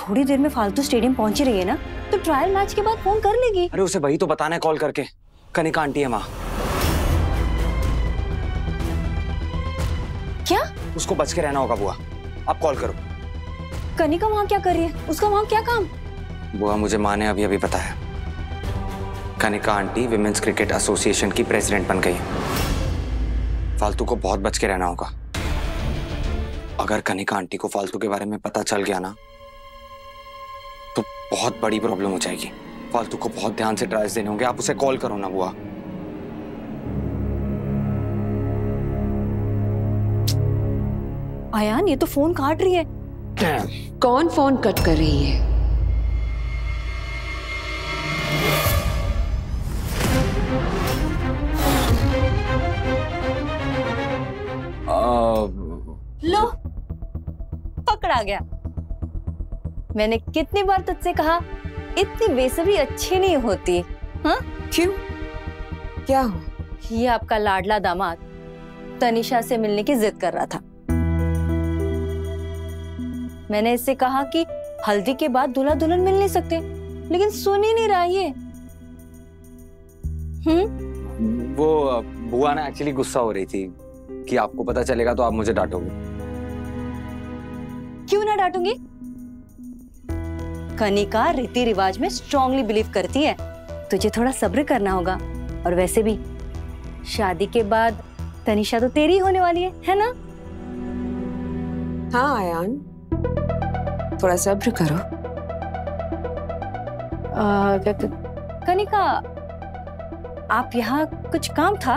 थोड़ी देर में फालतू स्टेडियम पहुंच ही रही है ना, तो ट्रायल मैच के बाद फोन कर लेगी। अरे उसे वही तो बताना है कॉल करके, कनिका आंटी है वहाँ। क्या? उसको बच के रहना होगा बुआ, आप कॉल करो। कनिका वहाँ क्या कर रही है? उसका वहाँ क्या काम? बुआ मुझे माँ ने अभी अभी बताया, Kanika aunty women's cricket association की प्रेसिडेंट बन गई है। फालतू को बहुत बच के रहना होगा। अगर कनिका आंटी को फालतू के बारे में पता चल गया ना तो बहुत बड़ी प्रॉब्लम हो जाएगी। फालतू को बहुत ध्यान से ट्रायल्स देने होंगे। आप उसे कॉल करो ना बुआ। आयान, ये तो फोन काट रही है। कौन फोन कट कर रही है? लो, पकड़ा गया। मैंने कितनी बार तुझसे कहा, इतनी बेसब्री अच्छी नहीं होती। हाँ? क्यों? क्या हो? ये आपका लाडला दामाद तनिषा से मिलने की जिद कर रहा था। मैंने इससे कहा कि हल्दी के बाद दूल्हा दुल्हन मिल नहीं सकते, लेकिन सुन ही नहीं रहा ये। वो बुआ ना एक्चुअली गुस्सा हो रही थी कि आपको पता चलेगा तो आप मुझे डांटोगे। क्यों ना डांटूंगी? कनिका रीति रिवाज में स्ट्रांगली बिलीव करती है, तुझे थोड़ा सब्र करना होगा। और वैसे भी शादी के बाद तनिषा तो तेरी होने वाली है ना? हाँ आयान, थोड़ा सब्र करो। कनिका, आप यहाँ कुछ काम था?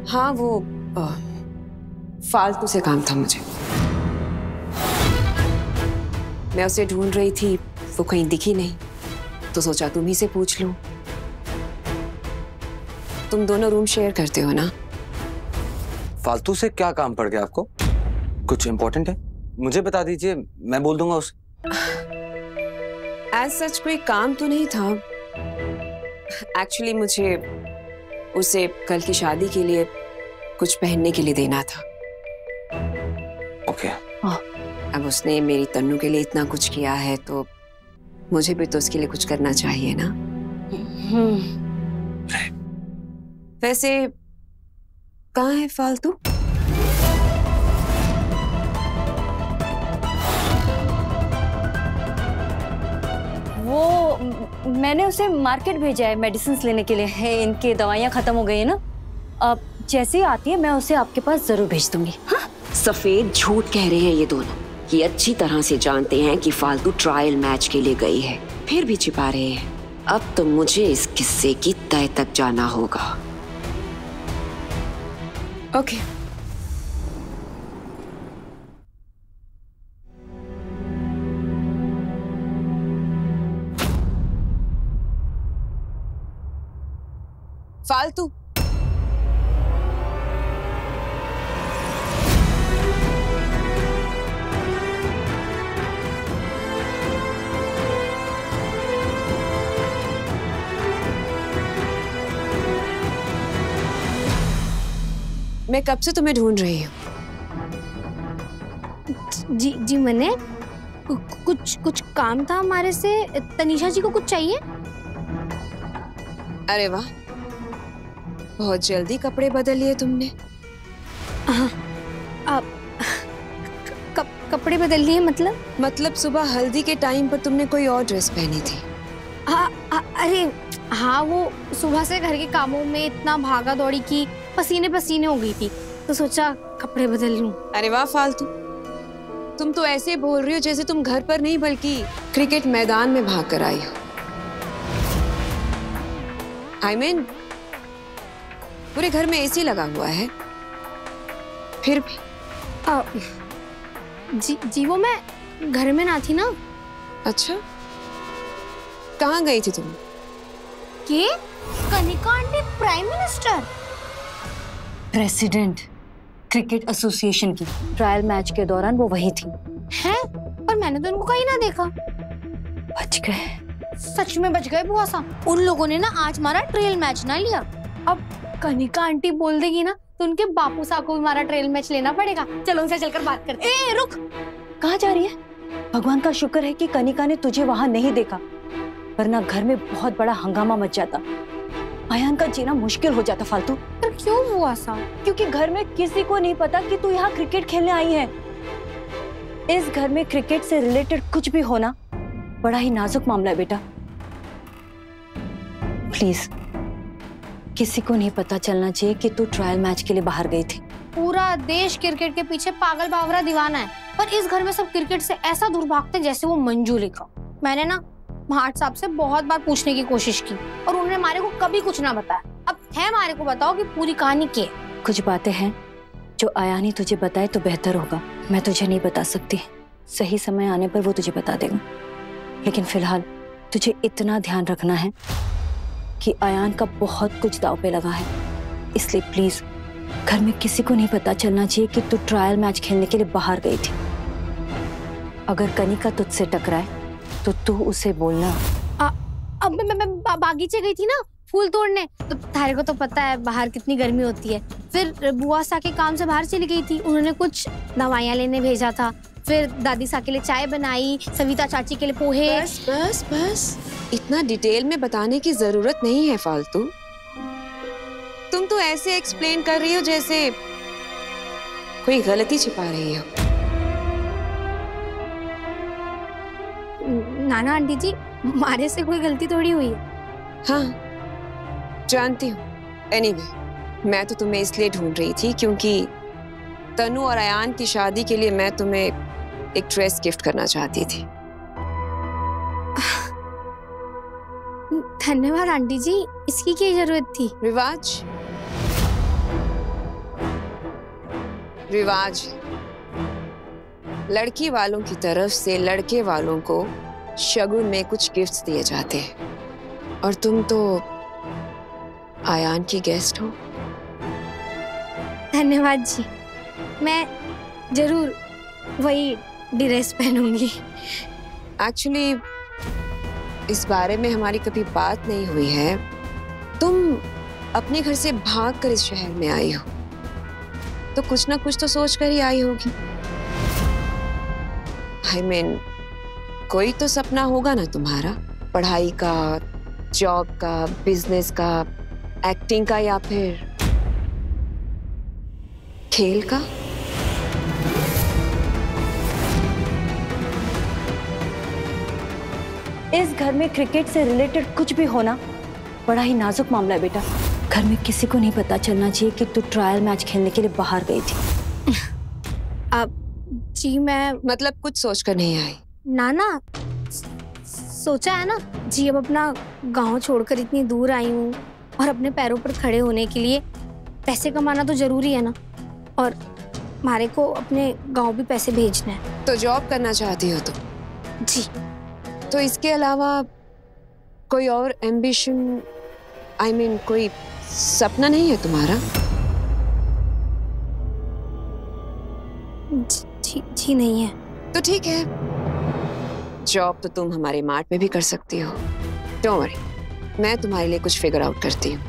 हाँ, वो फालतू से काम था मुझे। मैं उसे ढूंढ रही थी, वो कहीं दिखी नहीं, तो सोचा तुम ही से पूछ लूं। तुम दोनों रूम शेयर करते हो ना? फालतू से क्या काम पड़ गया आपको? कुछ इम्पोर्टेंट है? मुझे बता दीजिए, मैं बोल दूंगा उसे। एज सच कोई काम तो नहीं था। एक्चुअली मुझे उसे कल की शादी के लिए कुछ पहनने के लिए देना था। ओके। अब उसने मेरी तन्नू के लिए इतना कुछ किया है तो मुझे भी तो उसके लिए कुछ करना चाहिए ना। वैसे कहाँ है फालतू? वो मैंने उसे मार्केट भेजा है मेडिसिन लेने के लिए। है, इनकी दवाइयाँ खत्म हो गई है ना। अब जैसे ही आती है मैं उसे आपके पास जरूर भेज दूंगी। हाँ? सफेद झूठ कह रहे हैं ये दोनों। ये अच्छी तरह से जानते हैं कि फालतू ट्रायल मैच के लिए गई है, फिर भी छिपा रहे हैं। अब तो मुझे इस किस्से की तह तक जाना होगा। ओके। फालतू मैं कब से तुम्हें ढूंढ रही हूँ। जी मैंने कुछ काम था हमारे से। तनिषा जी को कुछ चाहिए? अरे वाह, बहुत जल्दी कपड़े बदल लिए तुमने। आप कपड़े बदल लिए? मतलब सुबह हल्दी के टाइम पर तुमने कोई और ड्रेस पहनी थी। अरे हाँ, वो सुबह से घर के कामों में इतना भागा दौड़ी की, पसीने पसीने हो गई थी, तो सोचा कपड़े बदल लूं। अरे वाह फालतू, तुम तो ऐसे बोल रही हो जैसे तुम घर पर नहीं बल्कि क्रिकेट मैदान में भाग कर आई हो। I mean, पूरे घर में एसी लगा हुआ है, फिर भी। जी वो मैं घर में ना थी ना। अच्छा, कहाँ गई थी तुम? के? Kanika aunty prime minister, president cricket association की ट्रायल मैच के दौरान वो वही थी। हैं? पर मैंने तो उनको कहीं ना देखा। बच गए। सच में बच गए बुआ साहब। उन लोगों ने ना आज हमारा ट्रेल मैच ना लिया। अब कनिका आंटी बोल देगी ना तो उनके बापू साहब को भी हमारा ट्रेल मैच लेना पड़ेगा। चलो उनसे चलकर बात करते हैं। रुक, कहाँ जा रही है? भगवान का शुक्र है कि कनिका ने तुझे वहां नहीं देखा, वरना घर में बहुत बड़ा हंगामा मच जाता। अयान का जीना मुश्किल हो जाता फालतू। पर क्यों हुआ ऐसा? क्योंकि घर में किसी को नहीं पता कि तू यहाँ क्रिकेट खेलने आई है। इस घर में क्रिकेट से रिलेटेड कुछ भी होना बड़ा ही नाजुक मामला है बेटा। प्लीज किसी को नहीं पता चलना चाहिए कि तू ट्रायल मैच के लिए बाहर गई थी। पूरा देश क्रिकेट के पीछे पागल बावरा दीवाना है, पर इस घर में सब क्रिकेट से ऐसा दूर भागते जैसे वो मंजूरी का। मैंने ना भाट साहब से बहुत बार पूछने की कोशिश की और उन्होंने मारे को कभी कुछ ना बताया। अब है मारे को बताओ कि पूरी कहानी क्या है। कुछ बातें हैं जो अयान ही तुझे बताए तो बेहतर होगा। मैं तुझे नहीं बता सकती, सही समय आने पर वो तुझे बता देगा। लेकिन फिलहाल तुझे इतना ध्यान रखना है कि अयान का बहुत कुछ दांव पे लगा है, इसलिए प्लीज घर में किसी को नहीं पता चलना चाहिए कि तू ट्रायल मैच खेलने के लिए बाहर गई थी। अगर कनिका तुझसे टकराए तो तू उसे बोलना। अब मैं बागीचे गई थी ना फूल तोड़ने, तो तारे को तो पता है बाहर कितनी गर्मी होती है। फिर बुआ सा के काम से बाहर चली गई थी, उन्होंने कुछ दवाइयाँ लेने भेजा था। फिर दादी सा के लिए चाय बनाई, सविता चाची के लिए पोहे। बस बस बस, इतना डिटेल में बताने की जरूरत नहीं है फालतू। तुम तो ऐसे एक्सप्लेन कर रही हो जैसे कोई गलती छिपा रही हो। नाना आंटी जी, हमारे से कोई गलती थोड़ी हुई है। हाँ जानती हूँ। एनीवे, मैं तो तुम्हें इसलिए ढूंढ रही थी क्योंकि तनु और अयान की शादी के लिए मैं तुम्हें एक ड्रेस गिफ्ट करना चाहती थी। धन्यवाद आंटी जी, इसकी क्या जरूरत थी? रिवाज लड़की वालों की तरफ से लड़के वालों को शगुन में कुछ गिफ्ट्स दिए जाते हैं, और तुम तो अयान की गेस्ट हो। धन्यवाद जी, मैं जरूर वही ड्रेस पहनूंगी। एक्चुअली इस बारे में हमारी कभी बात नहीं हुई है। तुम अपने घर से भाग कर इस शहर में आई हो, तो कुछ ना कुछ तो सोच कर ही आई होगी। I mean, कोई तो सपना होगा ना तुम्हारा, पढ़ाई का, जॉब का, बिजनेस का, एक्टिंग का, या फिर खेल का। इस घर में क्रिकेट से रिलेटेड कुछ भी होना बड़ा ही नाजुक मामला है बेटा। घर में किसी को नहीं पता चलना चाहिए कि तू ट्रायल मैच खेलने के लिए बाहर गई थी। अब जी मैं मतलब कुछ सोचकर नहीं आई? नाना सोचा है ना जी, अब अपना गांव छोड़कर इतनी दूर आई हूँ और अपने पैरों पर खड़े होने के लिए पैसे कमाना तो जरूरी है ना, और हमारे को अपने गांव भी पैसे भेजना है। तो जॉब करना चाहती हो तुम? जी। तो इसके अलावा कोई और एम्बिशन, I mean, कोई सपना नहीं है तुम्हारा? जी नहीं है। तो ठीक है, जॉब तो तुम हमारे मार्ट में भी कर सकती हो। डोंट वरी, मैं तुम्हारे लिए कुछ फिगर आउट करती हूँ।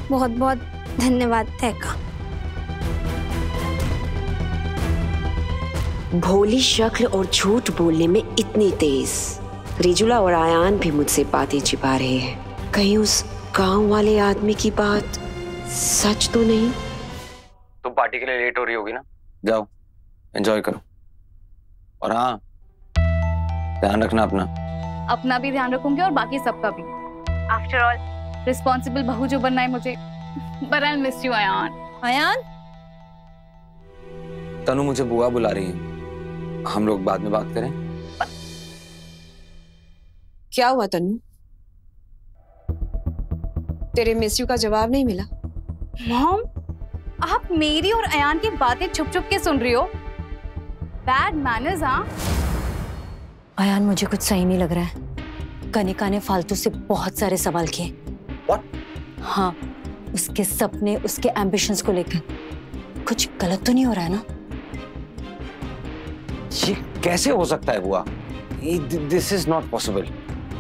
बहुत बहुत धन्यवाद तैका। भोली शक्ल और झूठ बोलने में इतनी तेज, रिजुला और आयान भी मुझसे बातें छिपा रहे हैं। कहीं उस गांव वाले आदमी की बात सच तो नहीं? तुम पार्टी के लिए लेट हो रही होगी ना, जाओ एंजॉय करो। और हाँ, ध्यान रखना अपना भी ध्यान रखूंगी और बाकी सबका भी। आफ्टर ऑल रिस्पॉन्सिबल बहू जो बनना है मुझे। But I'll miss you, Ayan, तनु मुझे बुआ बुला रही है, हम लोग बाद में बात करें। क्या हुआ तनु? तेरे मिस यू का जवाब नहीं मिला? मॉम, आप मेरी और अयान की बातें छुप छुप के सुन रही हो? Bad manners. हाँ अयान, मुझे कुछ सही नहीं लग रहा है। कनिका ने फालतू से बहुत सारे सवाल किए। What? हाँ, उसके सपने, उसके एम्बिशंस को लेकर कुछ गलत तो नहीं हो रहा है ना? ये कैसे हो सकता है बुआ? This is not possible.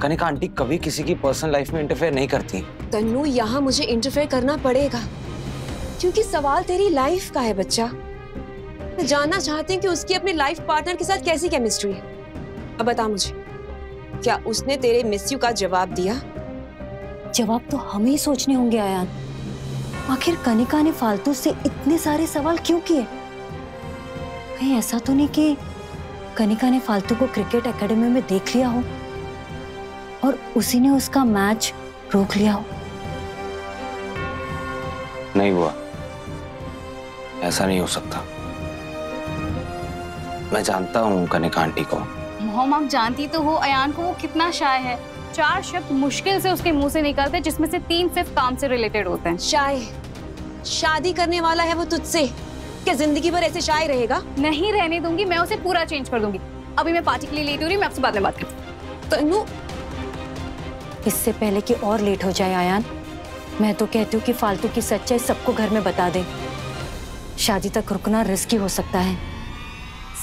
Kanika aunty कभी किसी की पर्सनल लाइफ में इंटरफेयर नहीं करती। तन्नू, यहाँ मुझे इंटरफेयर करना पड़ेगा क्योंकि सवाल तेरी लाइफ का है बच्चा। मैं जानना चाहती हूँ कि उसकी अपने लाइफ पार्टनर के साथ कैसी केमिस्ट्री है। अब बता मुझे, क्या उसने तेरे मिस यू का जवाब दिया? जवाब तो हमें ही सोचने होंगे आयान। आखिर कनिका ने फालतू से इतने सारे सवाल क्यों किए? कहीं ऐसा तो नहीं कि कनिका ने फालतू को क्रिकेट एकेडमी में देख लिया हो और उसी ने उसका मैच रोक लिया हो? नहीं बुआ, ऐसा नहीं हो सकता। मैं जानता हूँ कनिका आंटी को। मोहम, आप जानती तो हो अयान को वो कितना शाय है। 4 शब्द मुश्किल से उसके मुंह से निकलते हैं, जिसमें से 3 सिर्फ काम से रिलेटेड होते हैं। शाय? शादी करने वाला है वो तुझसे, क्या जिंदगी भर ऐसे शाय रहेगा? नहीं रहने दूंगी, मैं उसे पूरा चेंज कर दूंगी। अभी मैं पार्टी के लिए लेट हो रही हूँ, मैं आपसे बाद में बात करती हूँ। तन्नू, इससे पहले कि और लेट हो जाए आयान, मैं तो कहती हूँ कि फालतू की सच्चाई सबको घर में बता दे। शादी तक रुकना रिस्की हो सकता है।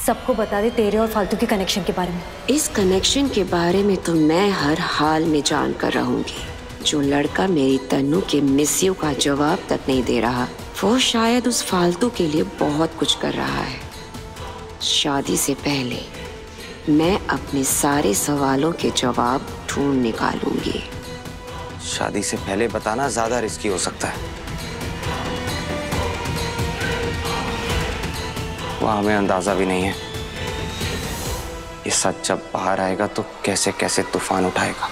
सबको बता दे तेरे और फालतू के कनेक्शन के बारे में। इस कनेक्शन के बारे में तो मैं हर हाल में जान कर रहूंगी। जो लड़का मेरी तन्नू के मिस यू का जवाब तक नहीं दे रहा, वो शायद उस फालतू के लिए बहुत कुछ कर रहा है। शादी से पहले मैं अपने सारे सवालों के जवाब ढूंढ निकालूंगी। शादी से पहले बताना ज्यादा रिस्की हो सकता है। वह हमें अंदाजा भी नहीं है। ये सच जब बाहर आएगा तो कैसे कैसे तूफान उठाएगा।